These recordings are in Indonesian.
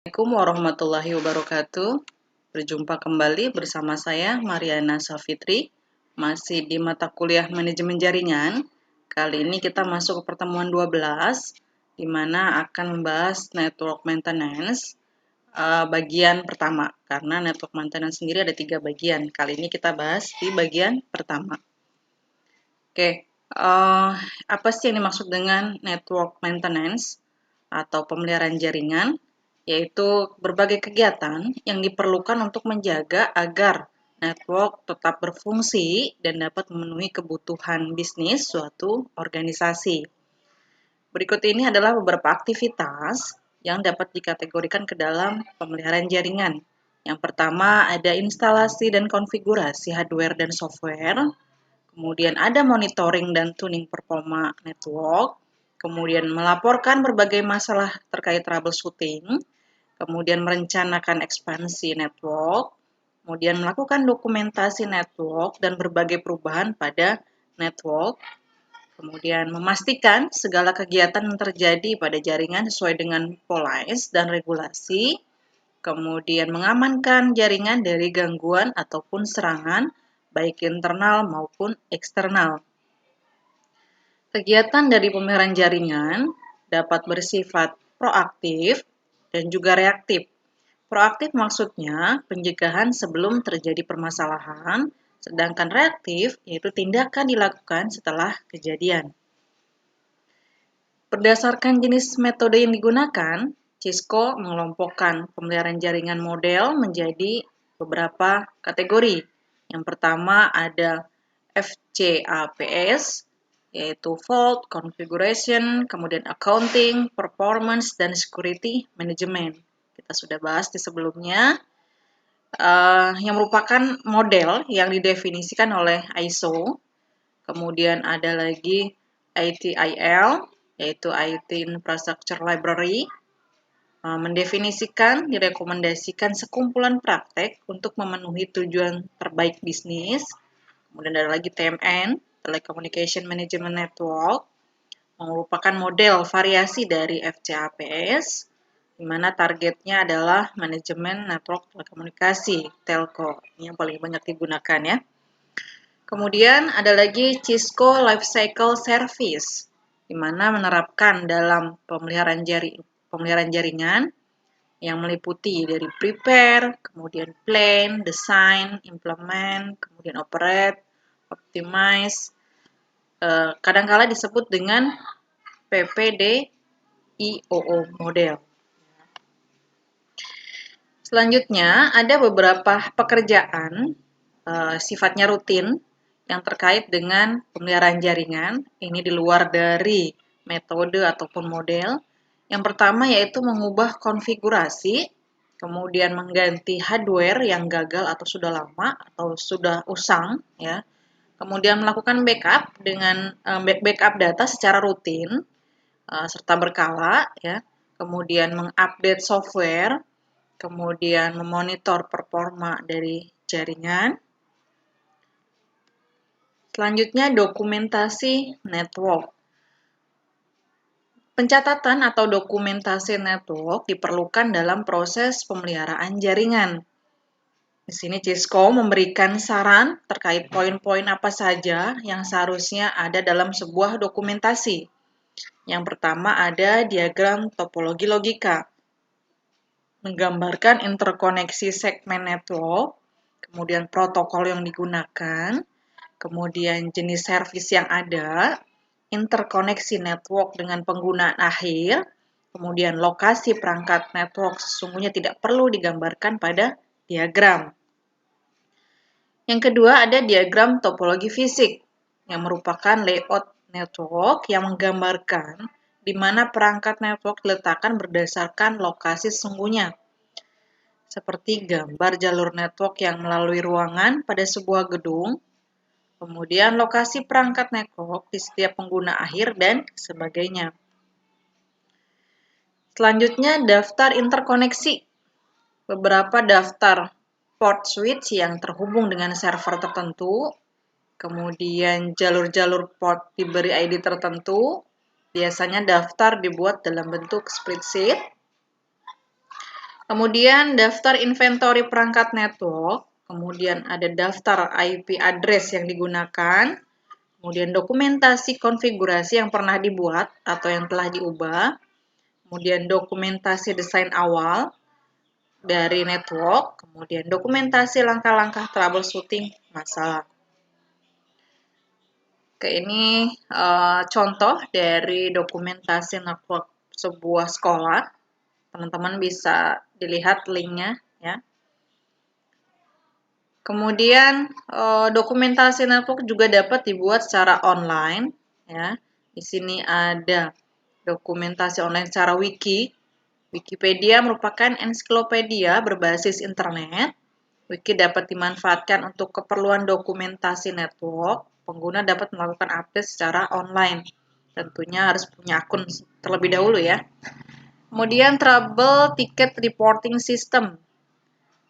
Assalamualaikum warahmatullahi wabarakatuh. Berjumpa kembali bersama saya Mariana Safitri, masih di mata kuliah Manajemen Jaringan. Kali ini kita masuk ke pertemuan 12, di mana akan membahas Network Maintenance bagian pertama. Karena Network Maintenance sendiri ada 3 bagian. Kali ini kita bahas di bagian pertama. Oke, apa sih yang dimaksud dengan Network Maintenance atau pemeliharaan jaringan? Yaitu berbagai kegiatan yang diperlukan untuk menjaga agar network tetap berfungsi dan dapat memenuhi kebutuhan bisnis suatu organisasi. Berikut ini adalah beberapa aktivitas yang dapat dikategorikan ke dalam pemeliharaan jaringan. Yang pertama ada instalasi dan konfigurasi hardware dan software, kemudian ada monitoring dan tuning performa network, kemudian melaporkan berbagai masalah terkait troubleshooting, kemudian merencanakan ekspansi network, kemudian melakukan dokumentasi network dan berbagai perubahan pada network, kemudian memastikan segala kegiatan yang terjadi pada jaringan sesuai dengan policy dan regulasi, kemudian mengamankan jaringan dari gangguan ataupun serangan, baik internal maupun eksternal. Kegiatan dari pemeliharaan jaringan dapat bersifat proaktif dan juga reaktif. Proaktif maksudnya pencegahan sebelum terjadi permasalahan, sedangkan reaktif yaitu tindakan dilakukan setelah kejadian. Berdasarkan jenis metode yang digunakan, Cisco mengelompokkan pemeliharaan jaringan model menjadi beberapa kategori. Yang pertama ada FCAPS, yaitu Fault, Configuration, kemudian Accounting, Performance, dan Security Management. Kita sudah bahas di sebelumnya, yang merupakan model yang didefinisikan oleh ISO. Kemudian ada lagi ITIL, yaitu IT Infrastructure Library, mendefinisikan, direkomendasikan sekumpulan praktek untuk memenuhi tujuan terbaik bisnis. Kemudian ada lagi TMN, Telecommunication Management Network, merupakan model variasi dari FCAPS, di mana targetnya adalah manajemen network telekomunikasi, telco, ini yang paling banyak digunakan ya. Kemudian ada lagi Cisco Lifecycle Service, di mana menerapkan dalam pemeliharaan jaringan yang meliputi dari prepare, kemudian plan, design, implement, kemudian operate, optimize, kadangkala disebut dengan PPDIOO model. Selanjutnya ada beberapa pekerjaan sifatnya rutin yang terkait dengan pemeliharaan jaringan. Ini di luar dari metode ataupun model. Yang pertama yaitu mengubah konfigurasi, kemudian mengganti hardware yang gagal atau sudah lama atau sudah usang, ya. Kemudian melakukan backup dengan backup data secara rutin serta berkala, ya. Kemudian mengupdate software, kemudian memonitor performa dari jaringan. Selanjutnya dokumentasi network. Pencatatan atau dokumentasi network diperlukan dalam proses pemeliharaan jaringan. Di sini Cisco memberikan saran terkait poin-poin apa saja yang seharusnya ada dalam sebuah dokumentasi. Yang pertama ada diagram topologi logika, menggambarkan interkoneksi segmen network, kemudian protokol yang digunakan, kemudian jenis servis yang ada, interkoneksi network dengan penggunaan akhir, kemudian lokasi perangkat network sesungguhnya tidak perlu digambarkan pada diagram. Yang kedua ada diagram topologi fisik, yang merupakan layout network yang menggambarkan di mana perangkat network diletakkan berdasarkan lokasi sesungguhnya. Seperti gambar jalur network yang melalui ruangan pada sebuah gedung, kemudian lokasi perangkat network di setiap pengguna akhir, dan sebagainya. Selanjutnya, daftar interkoneksi. Beberapa daftar port switch yang terhubung dengan server tertentu, kemudian jalur-jalur port diberi ID tertentu, biasanya daftar dibuat dalam bentuk spreadsheet. Kemudian daftar inventory perangkat network, kemudian ada daftar IP address yang digunakan, kemudian dokumentasi konfigurasi yang pernah dibuat atau yang telah diubah, kemudian dokumentasi desain awal dari network, kemudian dokumentasi langkah-langkah troubleshooting masalah. Oke, ini contoh dari dokumentasi network sebuah sekolah. Teman-teman bisa dilihat linknya ya. Kemudian dokumentasi network juga dapat dibuat secara online ya. Di sini ada dokumentasi online secara wiki. Wikipedia merupakan ensiklopedia berbasis internet. Wiki dapat dimanfaatkan untuk keperluan dokumentasi network. Pengguna dapat melakukan update secara online. Tentunya harus punya akun terlebih dahulu ya. Kemudian Trouble Ticket Reporting System.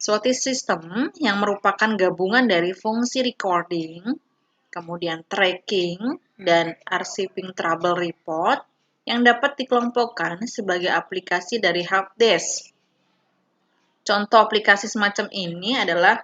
Suatu sistem yang merupakan gabungan dari fungsi recording, kemudian tracking, dan archiving trouble report yang dapat dikelompokkan sebagai aplikasi dari helpdesk. Contoh aplikasi semacam ini adalah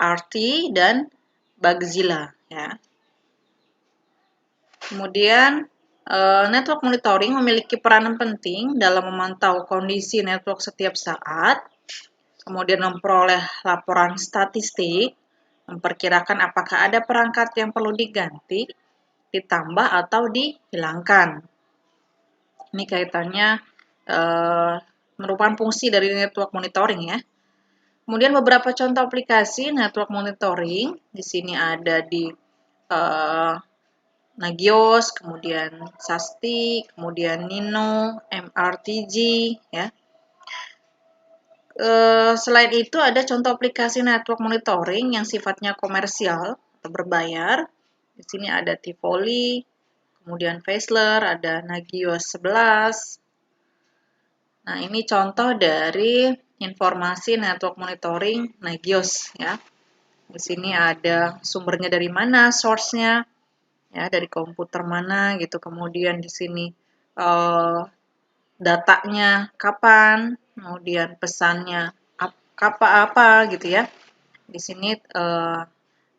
RT dan Bugzilla. Ya. Kemudian, network monitoring memiliki peranan penting dalam memantau kondisi network setiap saat, kemudian memperoleh laporan statistik, memperkirakan apakah ada perangkat yang perlu diganti, ditambah atau dihilangkan. Ini kaitannya merupakan fungsi dari network monitoring ya. Kemudian beberapa contoh aplikasi network monitoring di sini ada di Nagios, kemudian Sasti, kemudian Nino, MRTG ya. Selain itu ada contoh aplikasi network monitoring yang sifatnya komersial atau berbayar. Di sini ada Tivoli, kemudian Faisler, ada Nagios 11. Nah, ini contoh dari informasi network monitoring Nagios ya. Di sini ada sumbernya dari mana, source-nya, ya dari komputer mana gitu. Kemudian di sini datanya kapan, kemudian pesannya apa gitu ya. Di sini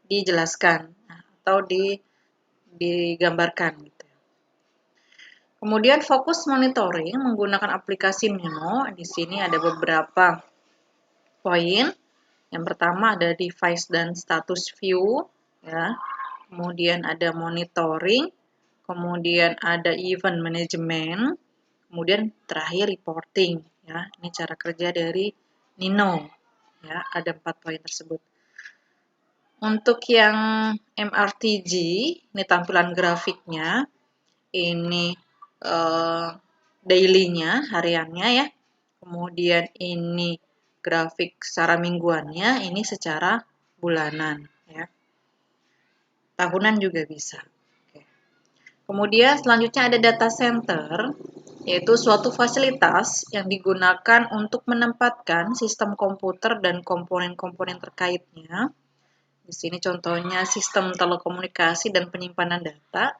dijelaskan atau digambarkan gitu. Kemudian fokus monitoring menggunakan aplikasi Nino. Di sini ada beberapa poin. Yang pertama ada device dan status view ya. Kemudian ada monitoring, kemudian ada event management, kemudian terakhir reporting ya. Ini cara kerja dari Nino ya, ada 4 poin tersebut. Untuk yang MRTG, ini tampilan grafiknya, ini daily-nya, hariannya ya. Kemudian ini grafik secara mingguannya, ini secara bulanan ya. Tahunan juga bisa. Oke. Kemudian selanjutnya ada data center, yaitu suatu fasilitas yang digunakan untuk menempatkan sistem komputer dan komponen-komponen terkaitnya. Di sini contohnya sistem telekomunikasi dan penyimpanan data.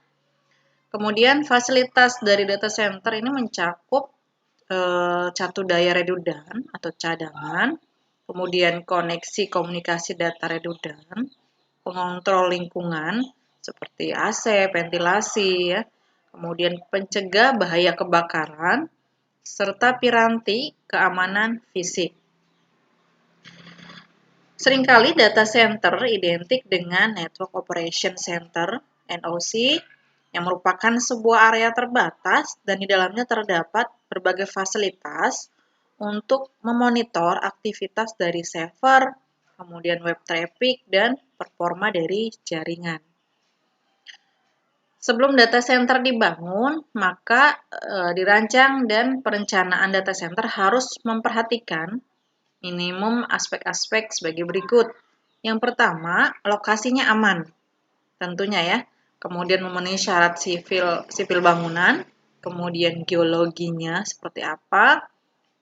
Kemudian fasilitas dari data center ini mencakup catu daya redundan atau cadangan, kemudian koneksi komunikasi data redundan, pengontrol lingkungan seperti AC, ventilasi, ya, kemudian pencegah bahaya kebakaran, serta piranti keamanan fisik. Seringkali data center identik dengan Network Operation Center (NOC) yang merupakan sebuah area terbatas dan di dalamnya terdapat berbagai fasilitas untuk memonitor aktivitas dari server, kemudian web traffic, dan performa dari jaringan. Sebelum data center dibangun, maka dirancang dan perencanaan data center harus memperhatikan minimum aspek-aspek sebagai berikut. Yang pertama, lokasinya aman, tentunya ya. Kemudian memenuhi syarat sipil bangunan, kemudian geologinya seperti apa,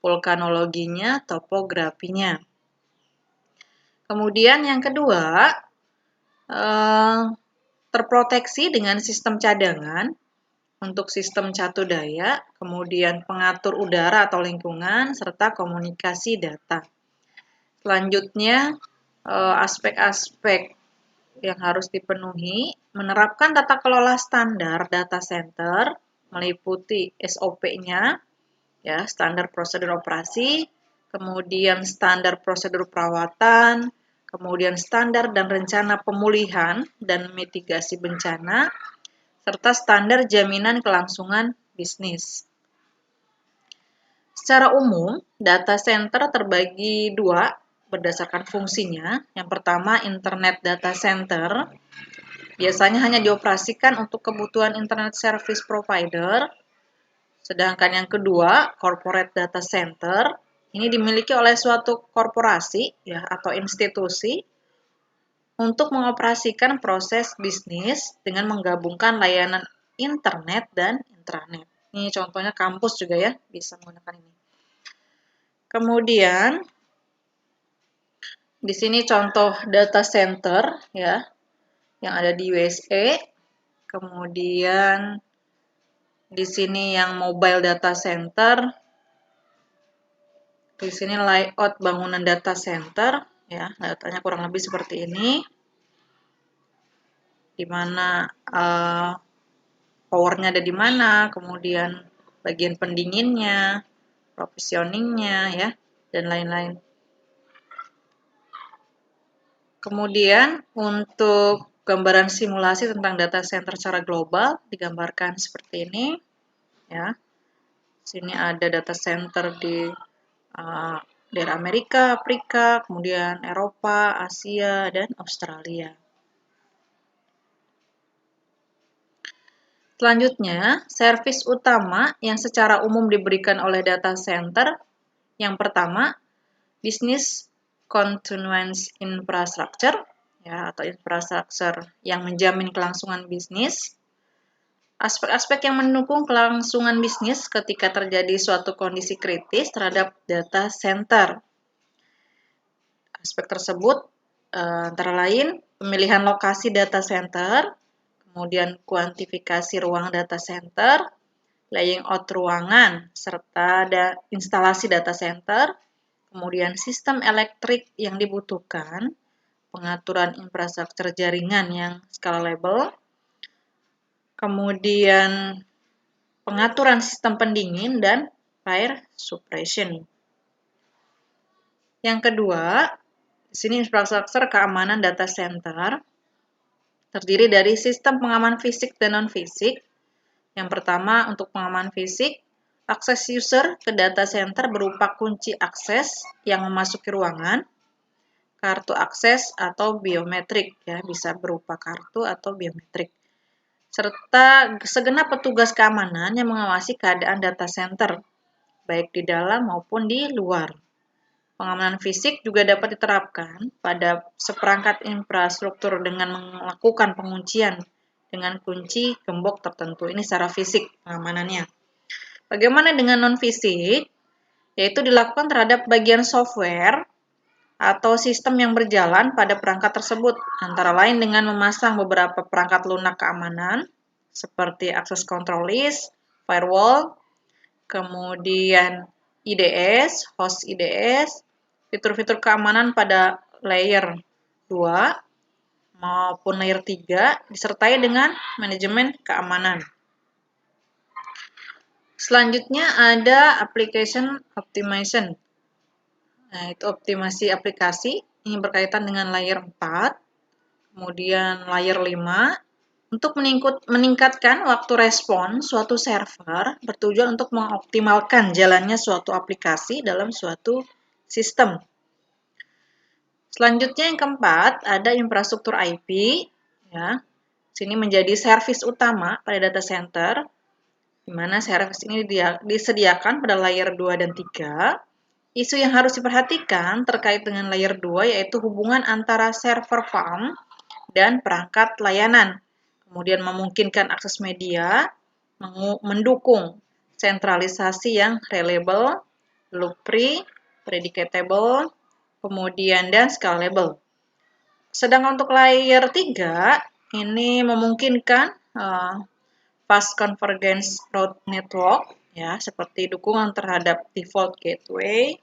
vulkanologinya, topografinya. Kemudian yang kedua, terproteksi dengan sistem cadangan, untuk sistem catu daya, kemudian pengatur udara atau lingkungan, serta komunikasi data. Selanjutnya, aspek-aspek yang harus dipenuhi, menerapkan tata kelola standar data center, meliputi SOP-nya, ya, standar prosedur operasi, kemudian standar prosedur perawatan, kemudian standar dan rencana pemulihan dan mitigasi bencana, serta standar jaminan kelangsungan bisnis. Secara umum, data center terbagi dua berdasarkan fungsinya. Yang pertama, Internet Data Center. Biasanya hanya dioperasikan untuk kebutuhan Internet Service Provider. Sedangkan yang kedua, Corporate Data Center. Ini dimiliki oleh suatu korporasi ya, atau institusi untuk mengoperasikan proses bisnis dengan menggabungkan layanan internet dan intranet. Ini contohnya kampus juga ya, bisa menggunakan ini. Kemudian, di sini contoh data center ya, yang ada di USA. Kemudian, di sini yang mobile data center. Di sini layout bangunan data center ya, datanya kurang lebih seperti ini. Di mana powernya ada di mana, kemudian bagian pendinginnya, provisioningnya ya, dan lain-lain. Kemudian untuk gambaran simulasi tentang data center secara global digambarkan seperti ini ya. Sini ada data center di daerah Amerika, Afrika, kemudian Eropa, Asia, dan Australia. Selanjutnya, servis utama yang secara umum diberikan oleh data center. Yang pertama, Business Continuance Infrastructure, ya, atau infrastruktur yang menjamin kelangsungan bisnis. Aspek-aspek yang mendukung kelangsungan bisnis ketika terjadi suatu kondisi kritis terhadap data center. Aspek tersebut antara lain pemilihan lokasi data center, kemudian kuantifikasi ruang data center, layout ruangan, serta instalasi data center, kemudian sistem elektrik yang dibutuhkan, pengaturan infrastruktur jaringan yang scalable, kemudian pengaturan sistem pendingin dan fire suppression. Yang kedua, di sini infrastruktur keamanan data center terdiri dari sistem pengaman fisik dan non-fisik. Yang pertama, untuk pengaman fisik, akses user ke data center berupa kunci akses yang memasuki ruangan, kartu akses atau biometrik, ya, bisa berupa kartu atau biometrik, serta segenap petugas keamanan yang mengawasi keadaan data center, baik di dalam maupun di luar. Pengamanan fisik juga dapat diterapkan pada seperangkat infrastruktur dengan melakukan penguncian dengan kunci gembok tertentu. Ini secara fisik pengamanannya. Bagaimana dengan non-fisik? Yaitu dilakukan terhadap bagian software atau sistem yang berjalan pada perangkat tersebut, antara lain dengan memasang beberapa perangkat lunak keamanan, seperti access control list, firewall, kemudian IDS, host IDS, fitur-fitur keamanan pada layer 2 maupun layer 3, disertai dengan manajemen keamanan. Selanjutnya ada application optimization. Nah, itu optimasi aplikasi, ini berkaitan dengan layer 4, kemudian layer 5, untuk meningkatkan waktu respon suatu server bertujuan untuk mengoptimalkan jalannya suatu aplikasi dalam suatu sistem. Selanjutnya yang keempat, ada infrastruktur IP. Ya. Sini menjadi servis utama pada data center, di mana servis ini disediakan pada layer 2 dan 3. Isu yang harus diperhatikan terkait dengan layer 2 yaitu hubungan antara server farm dan perangkat layanan. Kemudian memungkinkan akses media, mendukung sentralisasi yang reliable, loop free, predictable, kemudian dan scalable. Sedangkan untuk layer 3 ini memungkinkan Fast Convergence Route Network, ya, seperti dukungan terhadap default gateway.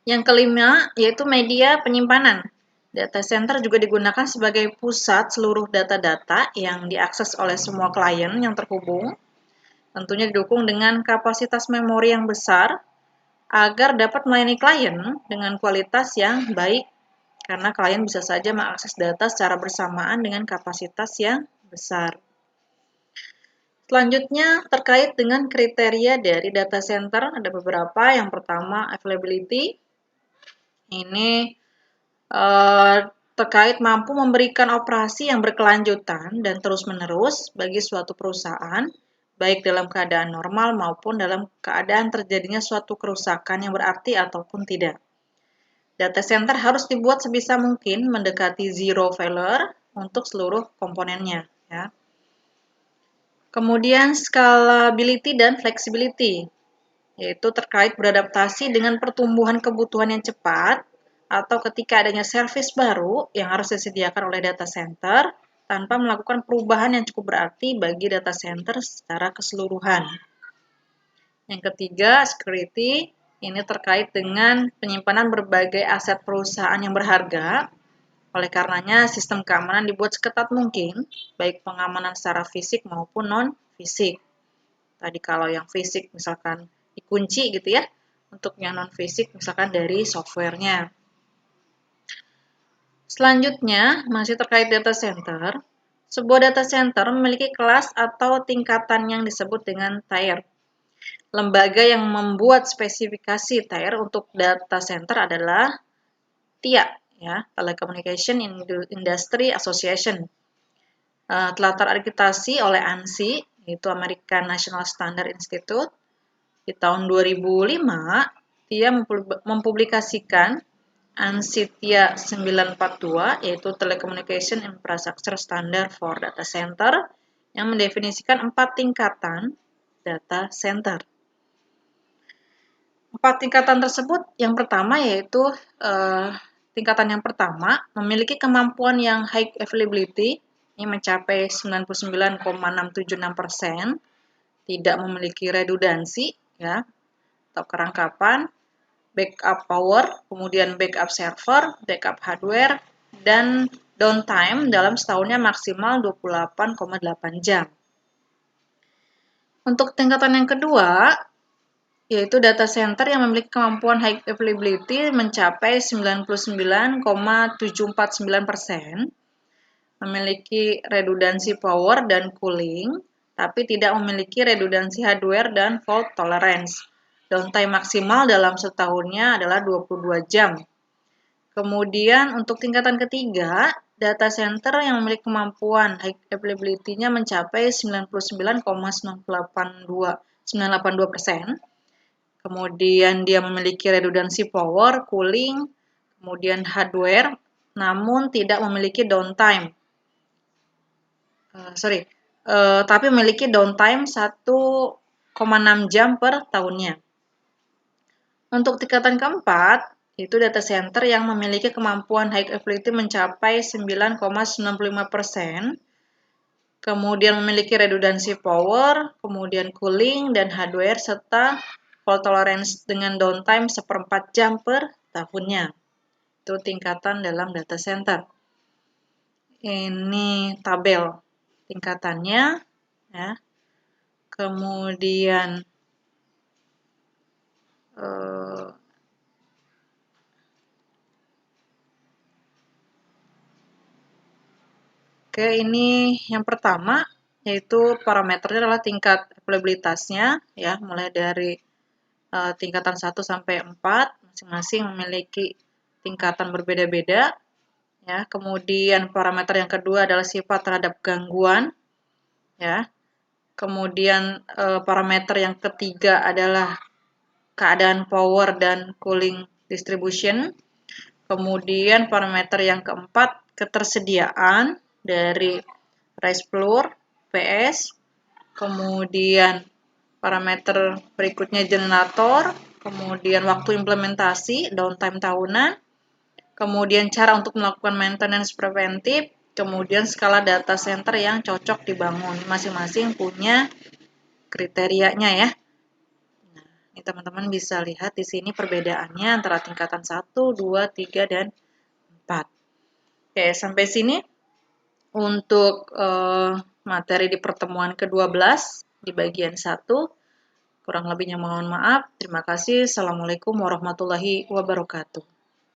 Yang kelima, yaitu media penyimpanan. Data center juga digunakan sebagai pusat seluruh data-data yang diakses oleh semua klien yang terhubung. Tentunya didukung dengan kapasitas memori yang besar agar dapat melayani klien dengan kualitas yang baik, karena klien bisa saja mengakses data secara bersamaan dengan kapasitas yang besar. Selanjutnya, terkait dengan kriteria dari data center, ada beberapa. Yang pertama, availability. Ini terkait mampu memberikan operasi yang berkelanjutan dan terus-menerus bagi suatu perusahaan, baik dalam keadaan normal maupun dalam keadaan terjadinya suatu kerusakan yang berarti ataupun tidak. Data center harus dibuat sebisa mungkin mendekati zero failure untuk seluruh komponennya, ya. Kemudian scalability dan flexibility, yaitu terkait beradaptasi dengan pertumbuhan kebutuhan yang cepat atau ketika adanya service baru yang harus disediakan oleh data center tanpa melakukan perubahan yang cukup berarti bagi data center secara keseluruhan. Yang ketiga, security. Ini terkait dengan penyimpanan berbagai aset perusahaan yang berharga. Oleh karenanya, sistem keamanan dibuat seketat mungkin, baik pengamanan secara fisik maupun non-fisik. Tadi kalau yang fisik misalkan dikunci gitu ya, untuk yang non-fisik misalkan dari softwarenya. Selanjutnya, masih terkait data center. Sebuah data center memiliki kelas atau tingkatan yang disebut dengan tier. Lembaga yang membuat spesifikasi tier untuk data center adalah TIA, ya, Telecommunication Industry Association. Telah terakreditasi oleh ANSI, yaitu American National Standard Institute. Di tahun 2005, TIA mempublikasikan ANSI TIA 942, yaitu Telecommunication Infrastructure Standard for Data Center, yang mendefinisikan 4 tingkatan data center. 4 tingkatan tersebut, yang pertama yaitu tingkatan yang pertama memiliki kemampuan yang high availability, ini mencapai 99,676%, tidak memiliki redundansi, ya, atau kerangkapan, backup power, kemudian backup server, backup hardware, dan downtime dalam setahunnya maksimal 28,8 jam. Untuk tingkatan yang kedua, yaitu data center yang memiliki kemampuan high availability mencapai 99,749%, memiliki redundansi power dan cooling, tapi tidak memiliki redundansi hardware dan fault tolerance. Downtime maksimal dalam setahunnya adalah 22 jam. Kemudian untuk tingkatan ketiga, data center yang memiliki kemampuan high availability-nya mencapai 99,982%. Kemudian dia memiliki redundansi power, cooling, kemudian hardware, namun tidak memiliki downtime. Tapi memiliki downtime 1,6 jam per tahunnya. Untuk tingkatan keempat, itu data center yang memiliki kemampuan high availability mencapai 9,95%, kemudian memiliki redundansi power, kemudian cooling dan hardware, serta fault tolerance dengan downtime 1/4 jam per tahunnya. Itu tingkatan dalam data center. Ini tabel tingkatannya, ya. Kemudian ini yang pertama, yaitu parameternya adalah tingkat availabilitasnya, ya, mulai dari tingkatan 1 sampai 4, masing-masing memiliki tingkatan berbeda-beda, ya. Kemudian parameter yang kedua adalah sifat terhadap gangguan, ya. Kemudian parameter yang ketiga adalah keadaan power dan cooling distribution. Kemudian parameter yang keempat, ketersediaan dari rice floor, PS. Kemudian parameter berikutnya generator, kemudian waktu implementasi, downtime tahunan, kemudian cara untuk melakukan maintenance preventif, kemudian skala data center yang cocok dibangun. Masing-masing punya kriterianya ya. Nah, ini teman-teman bisa lihat di sini perbedaannya antara tingkatan 1, 2, 3, dan 4. Oke, sampai sini untuk materi di pertemuan ke-12 di bagian 1. Kurang lebihnya mohon maaf. Terima kasih. Assalamualaikum warahmatullahi wabarakatuh.